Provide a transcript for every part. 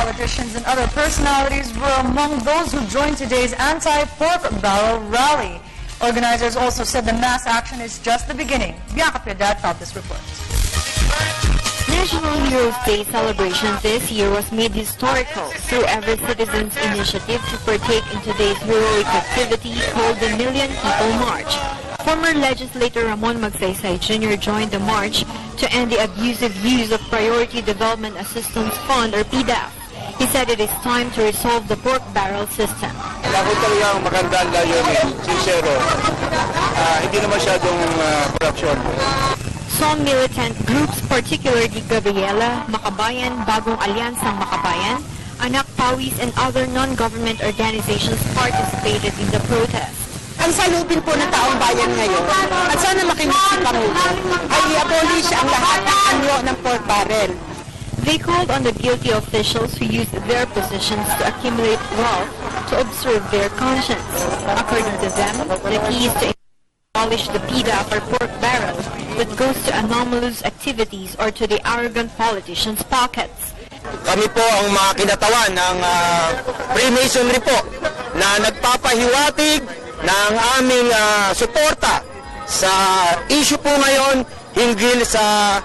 politicians and other personalities were among those who joined today's anti-pork barrel rally. Organizers also said the mass action is just the beginning. Bianca Piedad filed this report. National Heroes Day celebration this year was made historical through every citizen's initiative to partake in today's heroic activity called the Million People March. Former legislator Ramon Magsaysay Jr. joined the march to end the abusive use of Priority Development Assistance Fund or PDAF. He said it is time to resolve the pork barrel system. Ako talagang magandang layunin, sincero. Hindi na masyadong corruption. Some militant groups, particularly Gabriela, Makabayan, Bagong Alyansang Makabayan, Anak Pawis, and other non-government organizations participated in the protest. Ang salubin po ng taong bayan ngayon, at sana makinig si Pangulo, ay i-abolish ang lahat ng anyo ng pork barrel. They called on the guilty officials who used their positions to accumulate wealth to observe their conscience. According to them, the key is to abolish the PDAF or pork barrel that goes to anomalous activities or to the arrogant politicians' pockets. Kami po ang mga kinatawan ng Freemasonry po na nagpapahiwatig ng aming suporta sa issue po ngayon hinggil sa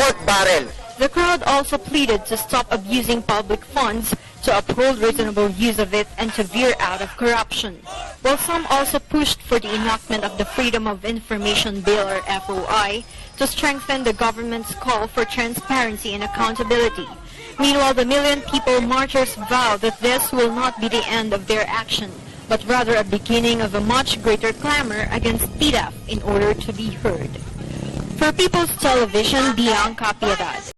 pork barrel. The crowd also pleaded to stop abusing public funds, to uphold reasonable use of it, and to veer out of corruption. While some also pushed for the enactment of the Freedom of Information Bill or FOI to strengthen the government's call for transparency and accountability. Meanwhile, the Million People marchers vow that this will not be the end of their action, but rather a beginning of a much greater clamor against PDAF in order to be heard. For People's Television, Bianca Piedad.